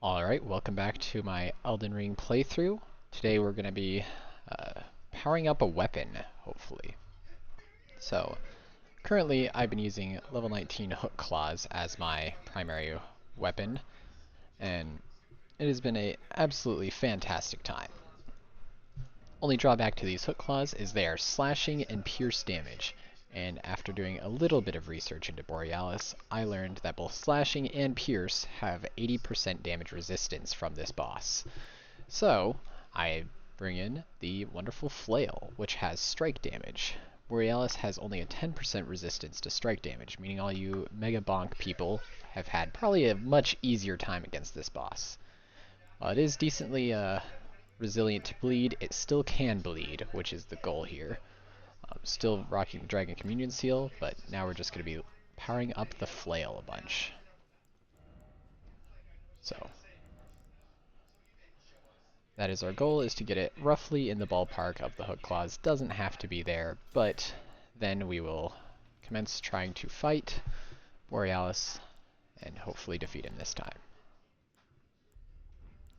Alright, welcome back to my Elden Ring playthrough. Today we're going to be powering up a weapon, hopefully. So, currently I've been using level 19 hook claws as my primary weapon, and it has been a absolutely fantastic time. Only drawback to these hook claws is they are slashing and pierce damage, and after doing a little bit of research into Borealis, I learned that both slashing and pierce have 80% damage resistance from this boss. So, I bring in the wonderful flail, which has strike damage. Borealis has only a 10% resistance to strike damage, meaning all you Mega Bonk people have had probably a much easier time against this boss. While it is decently resilient to bleed, it still can bleed, which is the goal here. Still rocking the Dragon Communion Seal, but now we're just going to be powering up the flail a bunch. So, that is our goal, is to get it roughly in the ballpark of the hook claws. Doesn't have to be there, but then we will commence trying to fight Borealis and hopefully defeat him this time.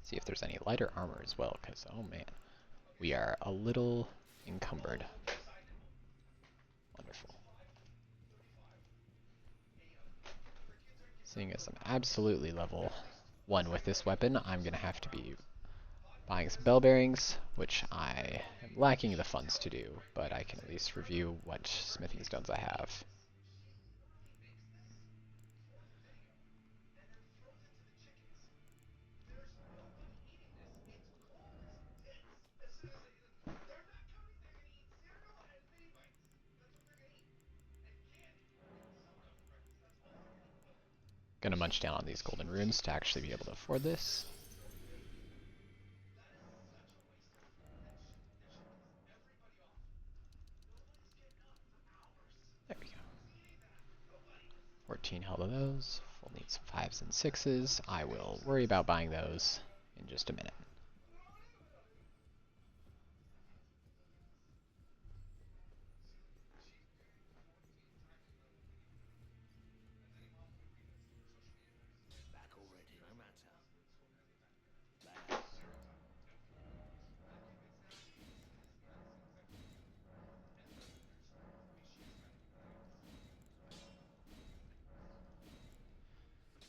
See if there's any lighter armor as well, because oh man, we are a little encumbered. Wonderful. Seeing as I'm absolutely level 1 with this weapon, I'm going to have to be buying some bell bearings, which I am lacking the funds to do, but I can at least review what smithing stones I have. Gonna munch down on these golden runes to actually be able to afford this. There we go. 14 held of those. We'll need some 5s and 6s. I will worry about buying those in just a minute.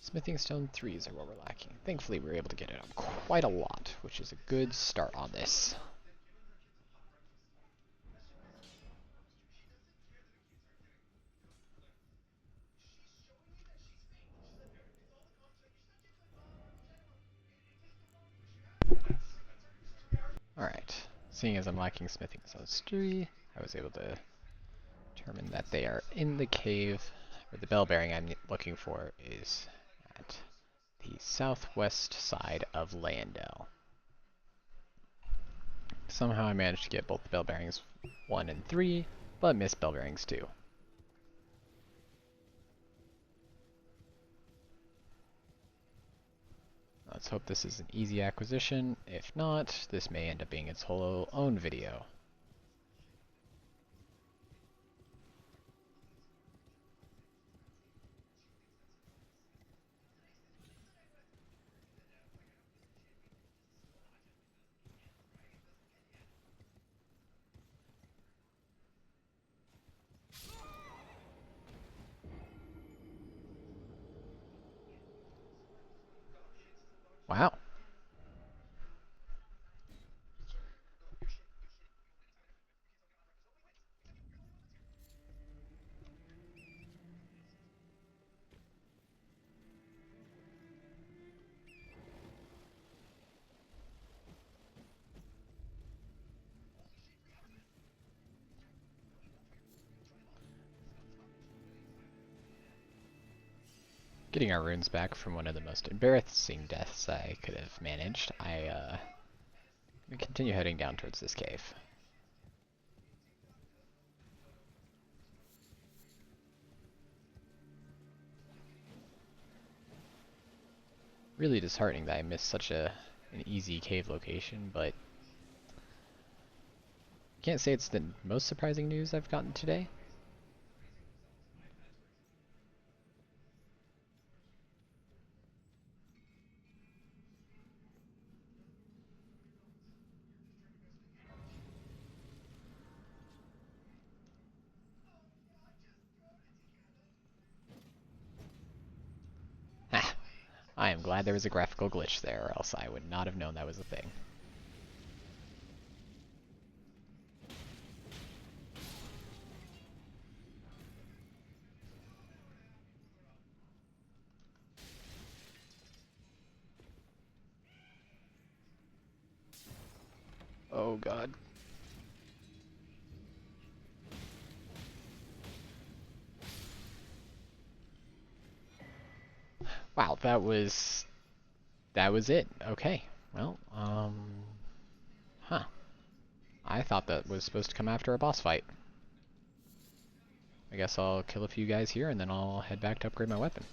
Smithing stone 3s are what we're lacking. Thankfully we were able to get it up quite a lot, which is a good start on this. Alright, seeing as I'm lacking smithing stones 3, I was able to determine that they are in the cave, or the bell bearing I'm looking for is at the southwest side of Landell. Somehow I managed to get both the bell bearings 1 and 3, but missed bell bearings 2. Let's hope this is an easy acquisition. If not, this may end up being its whole own video. Wow. Getting our runes back from one of the most embarrassing deaths I could have managed, I'm going to continue heading down towards this cave. Really disheartening that I missed such an easy cave location, but can't say it's the most surprising news I've gotten today. I am glad there was a graphical glitch there, or else I would not have known that was a thing. Oh god. Wow, that was it. Okay. Well, huh. I thought that was supposed to come after a boss fight. I guess I'll kill a few guys here and then I'll head back to upgrade my weapon.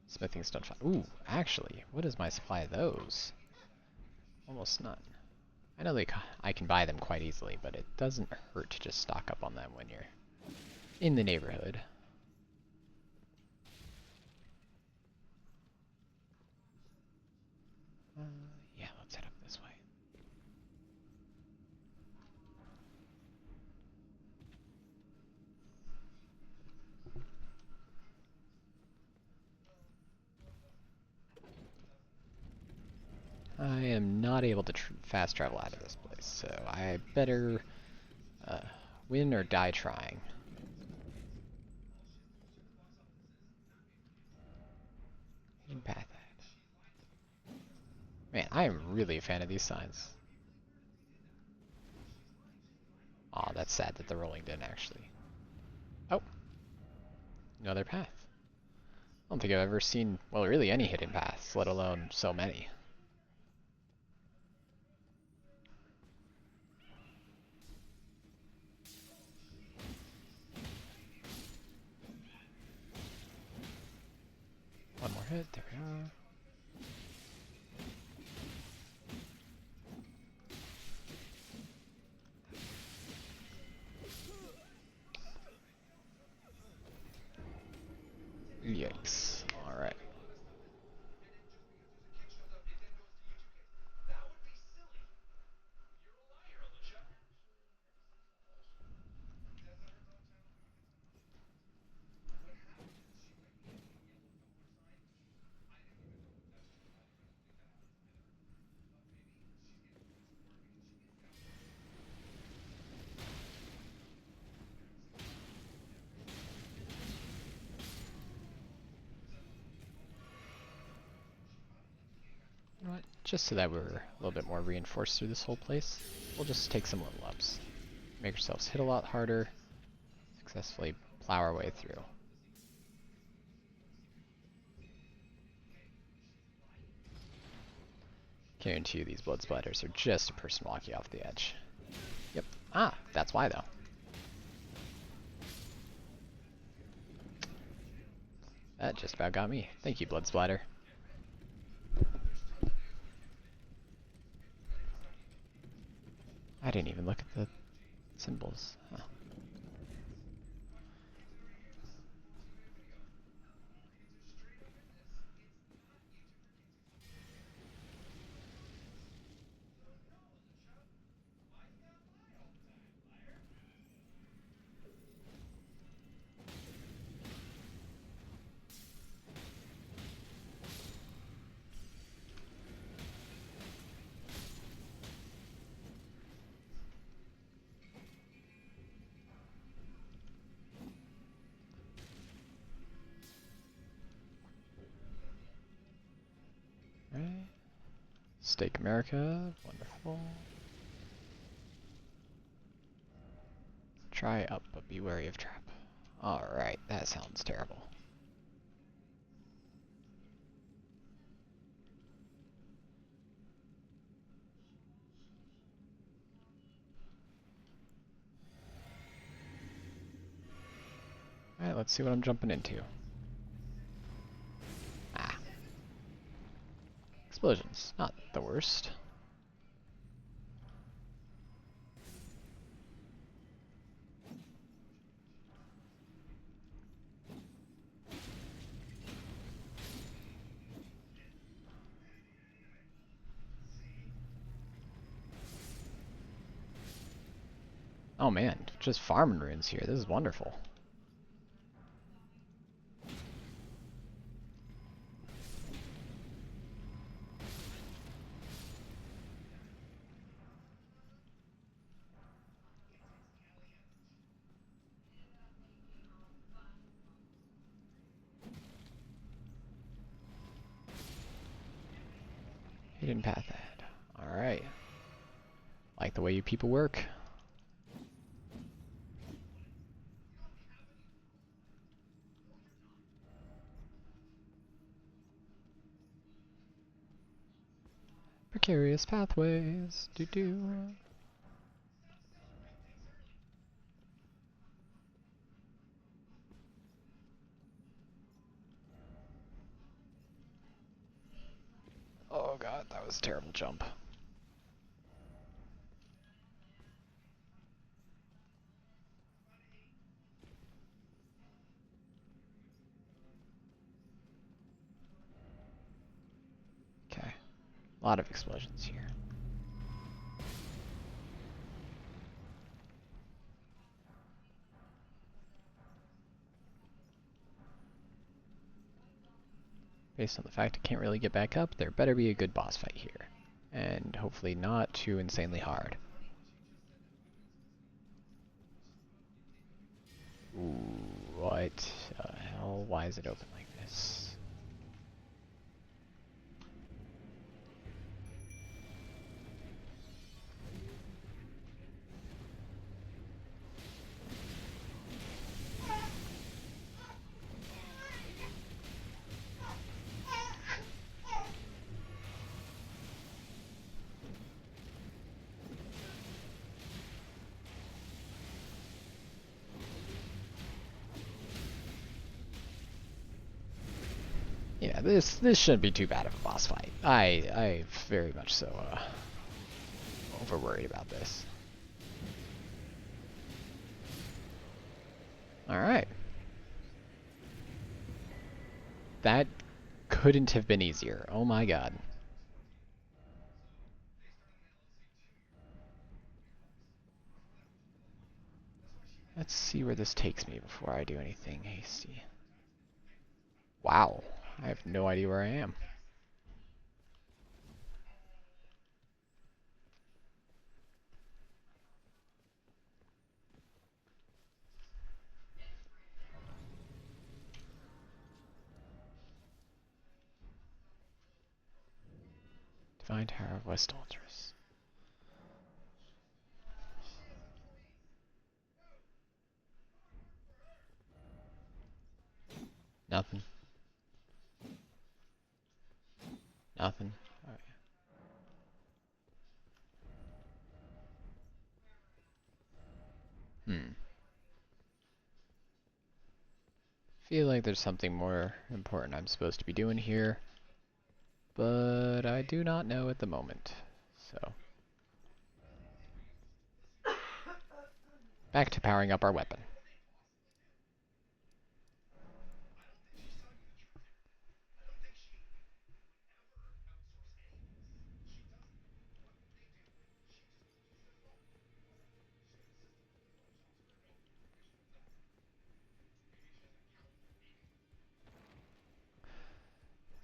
Smithing stone. Ooh, actually, what is my supply of those? Almost none. I know I can buy them quite easily, but it doesn't hurt to just stock up on them when you're in the neighborhood. Yeah, let's head up this way. I am not able to fast travel out of this place, so I better win or die trying. Hidden path ahead. Man, I am really a fan of these signs. Aw, that's sad that the rolling didn't actually. Oh, another path. I don't think I've ever seen, well, really any hidden paths, let alone so many. One more hit, there we are. Yikes. Alright. You know what? Just so that we're a little bit more reinforced through this whole place, we'll just take some level ups. Make ourselves hit a lot harder, successfully plow our way through. Guarantee you these blood splatters are just a person walking off the edge. Yep. Ah, that's why though. That just about got me. Thank you, blood splatter. I didn't even look at the symbols. Huh. Right. Stake America, wonderful. Try up, but be wary of trap. Alright, that sounds terrible. Alright, let's see what I'm jumping into. explosions. Not the worst. Oh man, just farming runes here. This is wonderful. Hidden path ahead. Alright. Like the way you people work. Precarious pathways. Doo-doo. Oh god, that was a terrible jump. Okay. A lot of explosions here. Based on the fact I can't really get back up, there better be a good boss fight here. And hopefully not too insanely hard. Ooh, what the hell? Why is it open like this? Yeah, this shouldn't be too bad of a boss fight. I very much so over worried about this. Alright. That couldn't have been easier. Oh my god. Let's see where this takes me before I do anything hasty. Wow. I have no idea where I am. Divine Tower of West Altars. Nothing. Nothing. Alright. Feel like there's something more important I'm supposed to be doing here, but I do not know at the moment. So, back to powering up our weapon.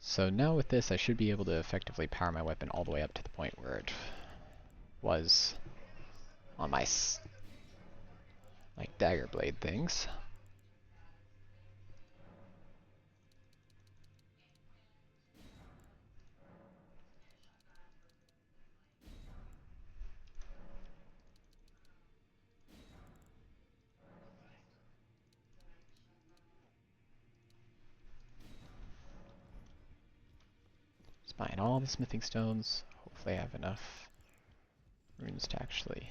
So now with this, I should be able to effectively power my weapon all the way up to the point where it was on my like dagger blade things. Just buying all the smithing stones. Hopefully I have enough runes to actually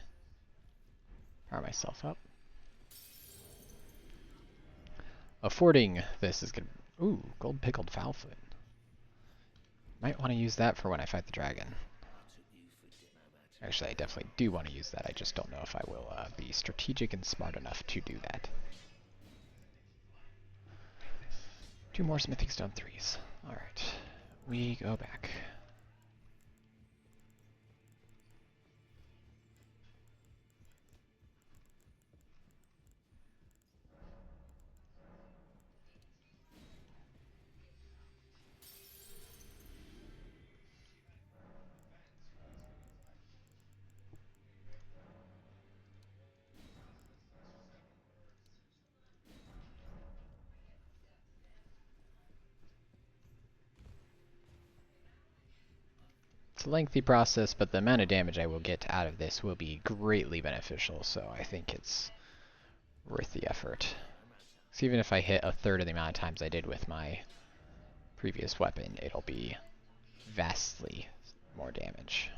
power myself up. Affording this is gonna... Ooh, gold pickled foulfoot. Might want to use that for when I fight the dragon. Actually, I definitely do want to use that. I just don't know if I will be strategic and smart enough to do that. 2 more smithing stone 3s. Alright, we go back. It's a lengthy process, but the amount of damage I will get out of this will be greatly beneficial, so I think it's worth the effort. So even if I hit a third of the amount of times I did with my previous weapon, it'll be vastly more damage.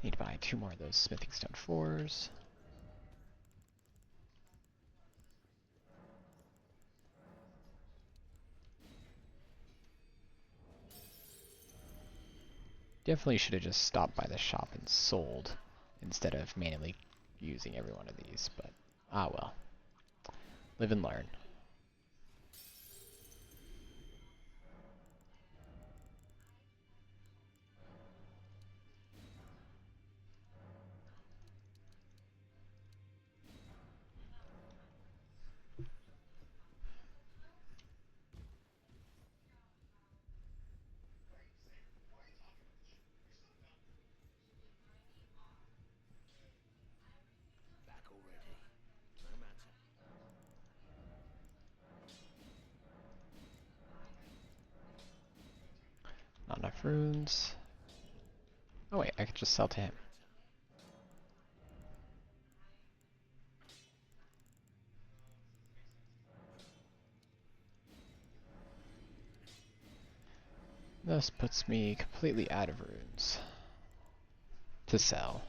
Need to buy 2 more of those smithing stone 4s. Definitely should have just stopped by the shop and sold instead of manually using every one of these, but ah well. Live and learn. Not enough runes. Oh wait, I could just sell to him. This puts me completely out of runes to sell.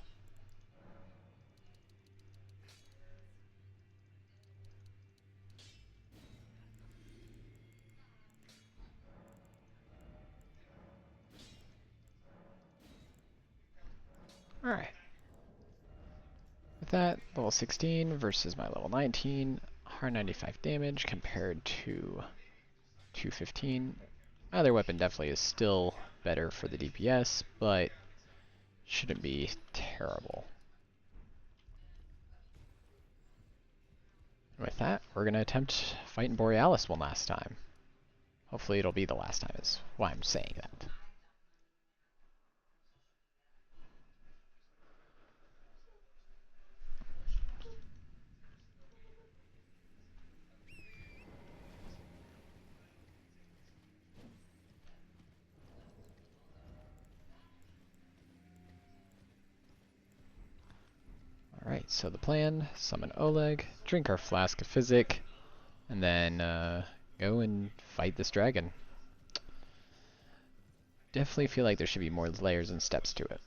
Alright. With that, level 16 versus my level 19, 195 damage compared to 215. My other weapon definitely is still better for the DPS, but shouldn't be terrible. With that, we're going to attempt fighting Borealis one last time. Hopefully it'll be the last time, is why I'm saying that. Alright, so the plan, summon Oleg, drink our flask of physic, and then go and fight this dragon. Definitely feel like there should be more layers and steps to it.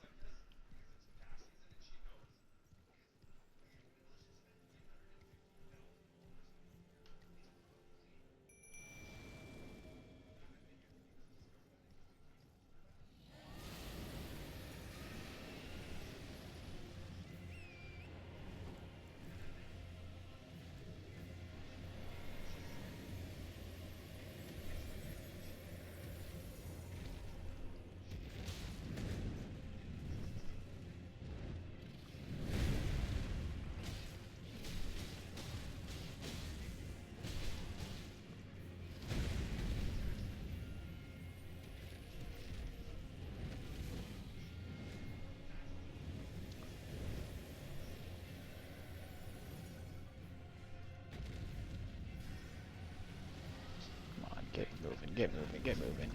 Get moving, get moving, get moving.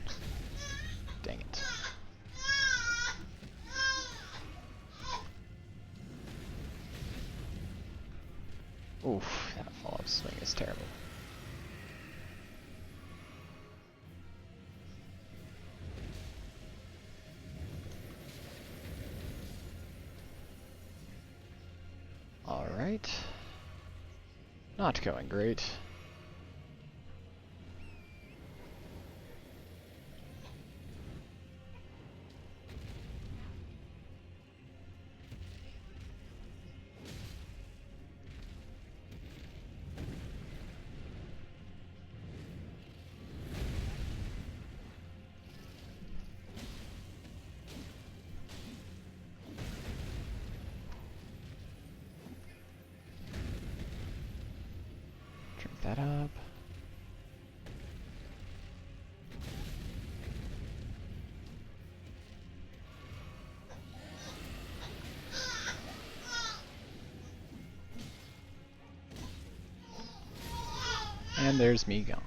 Dang it. Oof, that follow-up swing is terrible. Alright. Not going great. that up. And there's me gone.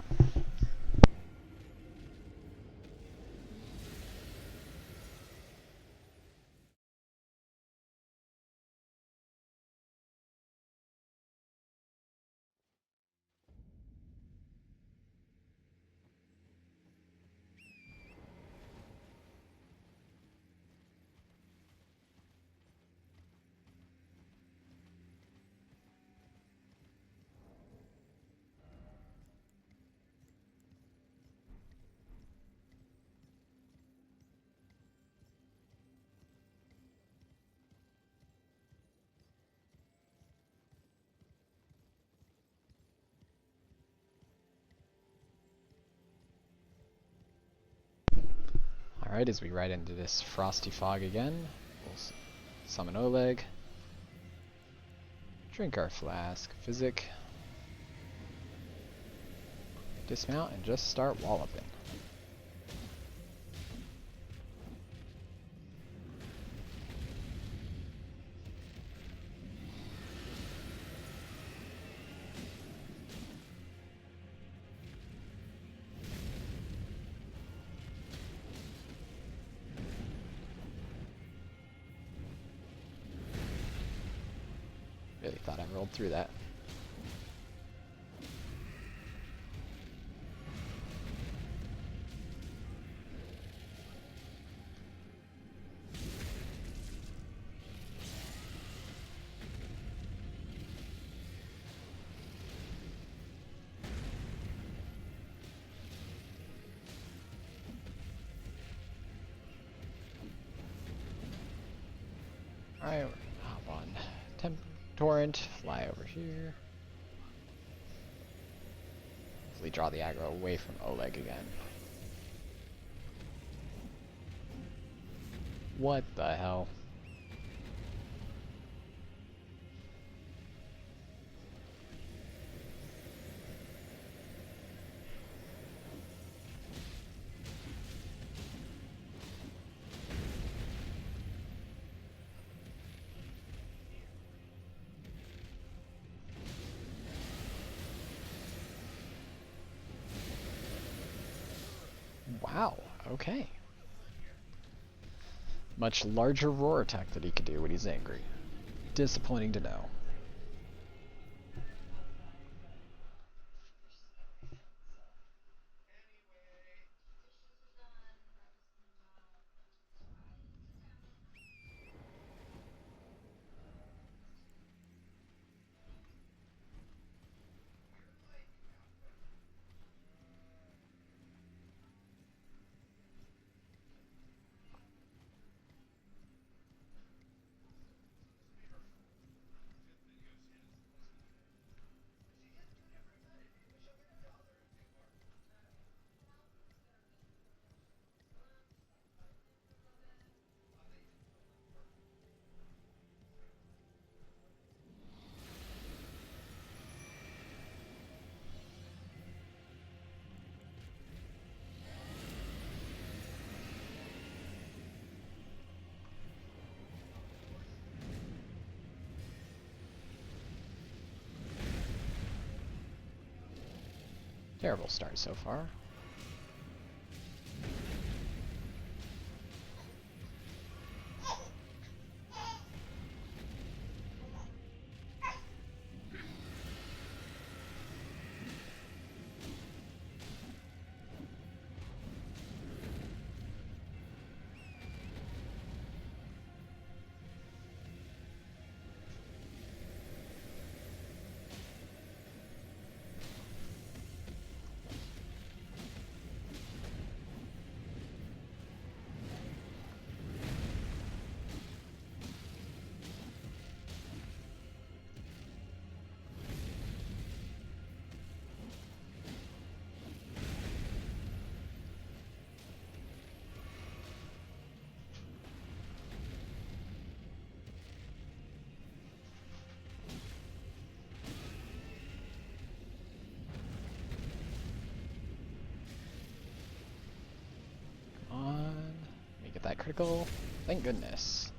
Alright, as we ride into this frosty fog again, we'll summon Oleg, drink our flask, physic, dismount, and just start walloping. Really thought I rolled through that. Alright, hop on Torrent, fly over here. Hopefully draw the aggro away from Oleg again. What the hell? Wow, okay. Much larger roar attack that he could do when he's angry. Disappointing to know. Terrible start so far. critical. Thank goodness.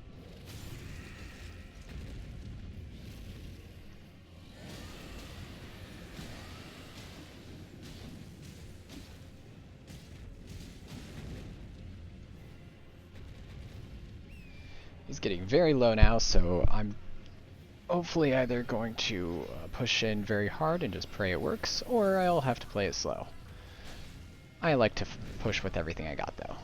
He's getting very low now, so I'm hopefully either going to push in very hard and just pray it works, or I'll have to play it slow. I like to push with everything I got, though.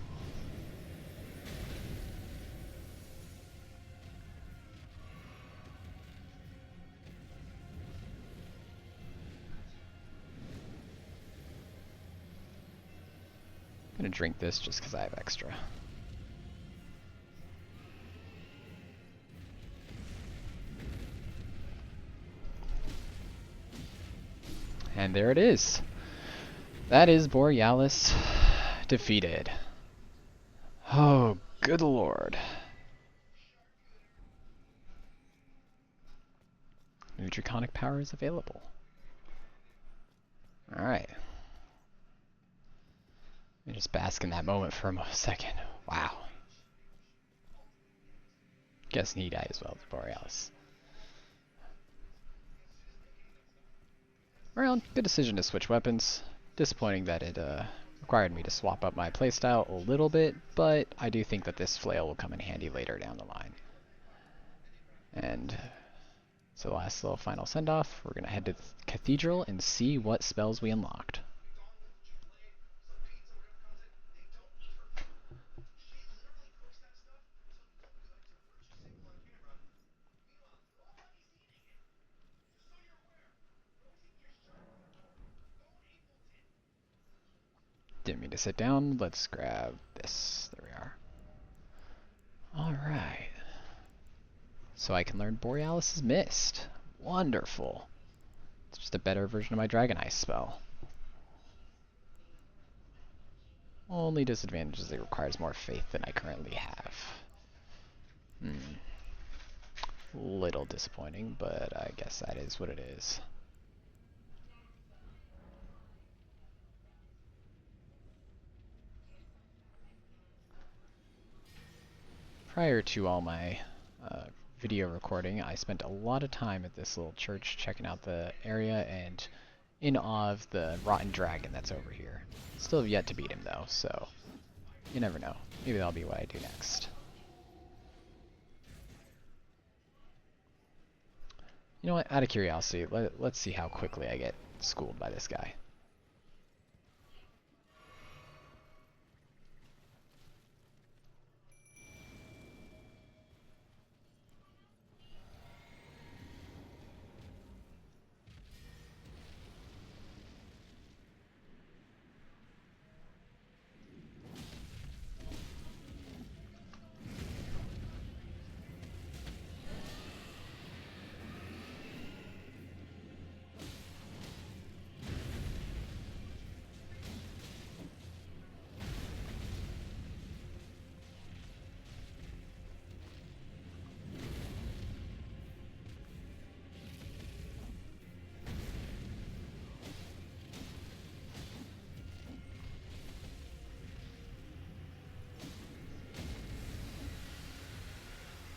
I'm gonna drink this just because I have extra. And there it is. That is Borealis defeated. Oh, good lord. New draconic power is available. Alright. Let me just bask in that moment for a second. Wow. Guessing he died as well, Borealis. Well, good decision to switch weapons. Disappointing that it required me to swap up my playstyle a little bit, but I do think that this flail will come in handy later down the line. And so the last little final send-off, we're going to head to the Cathedral and see what spells we unlocked. Didn't mean to sit down. Let's grab this. There we are. Alright. So I can learn Borealis' Mist. Wonderful. It's just a better version of my Dragon Ice spell. Only disadvantage is it requires more faith than I currently have. Little disappointing, but I guess that is what it is. Prior to all my video recording, I spent a lot of time at this little church checking out the area and in awe of the rotten dragon that's over here. Still have yet to beat him though, so you never know. Maybe that'll be what I do next. You know what, out of curiosity, let's see how quickly I get schooled by this guy.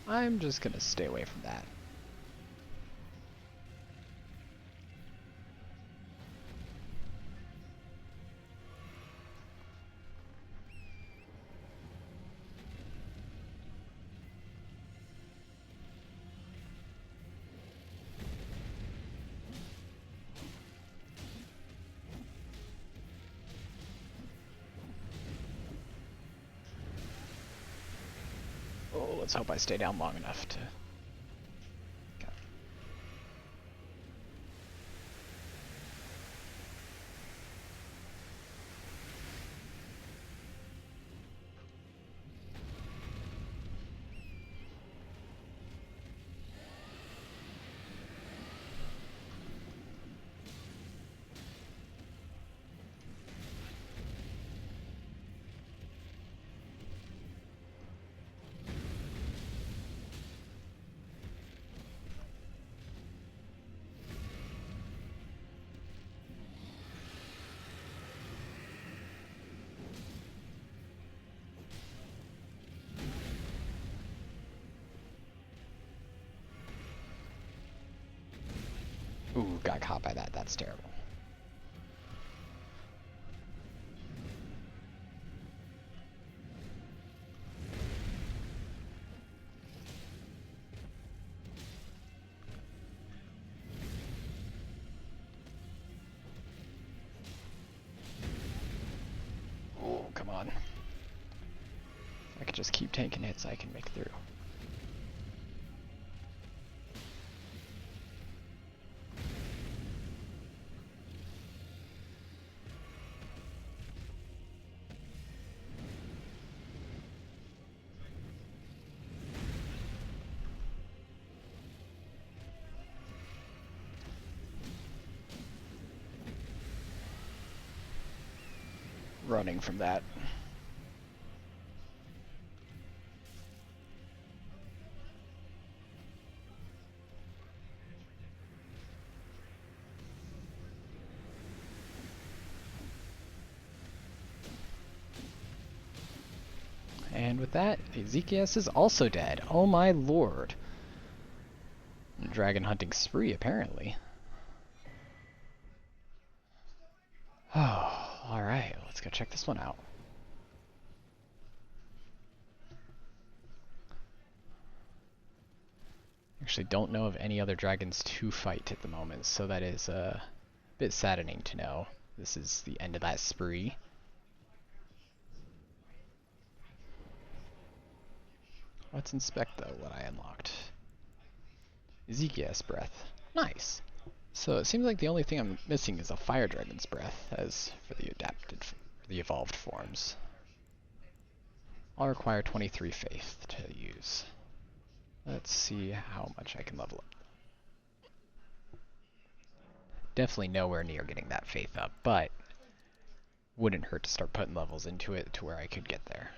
I'm just gonna stay away from that. Oh, let's hope I stay down long enough to... Okay. Ooh, got caught by that. That's terrible. Oh, come on. If I could just keep taking hits, I can make through. Running from that. And with that, Ezekias is also dead. Oh my lord. Dragon hunting spree, apparently. Oh, alright, let's go check this one out. Actually don't know of any other dragons to fight at the moment, so that is a bit saddening to know. This is the end of that spree. Let's inspect though what I unlocked. Ezekias breath. Nice. So it seems like the only thing I'm missing is a fire dragon's breath, as for the evolved forms. I'll require 23 faith to use. Let's see how much I can level up. Definitely nowhere near getting that faith up, but wouldn't hurt to start putting levels into it to where I could get there.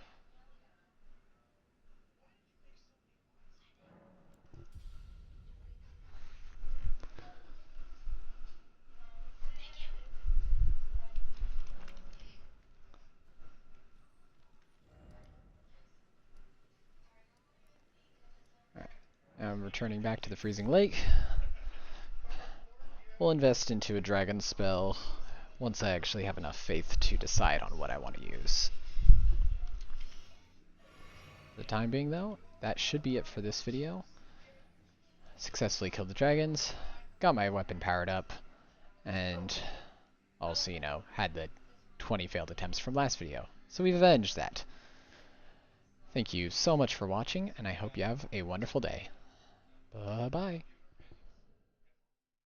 Alright, now I'm returning back to the freezing lake. We'll invest into a dragon spell once I actually have enough faith to decide on what I want to use. For the time being though, that should be it for this video. Successfully killed the dragons, got my weapon powered up, and also, you know, had the 20 failed attempts from last video. So we've avenged that. Thank you so much for watching, and I hope you have a wonderful day. Bye-bye.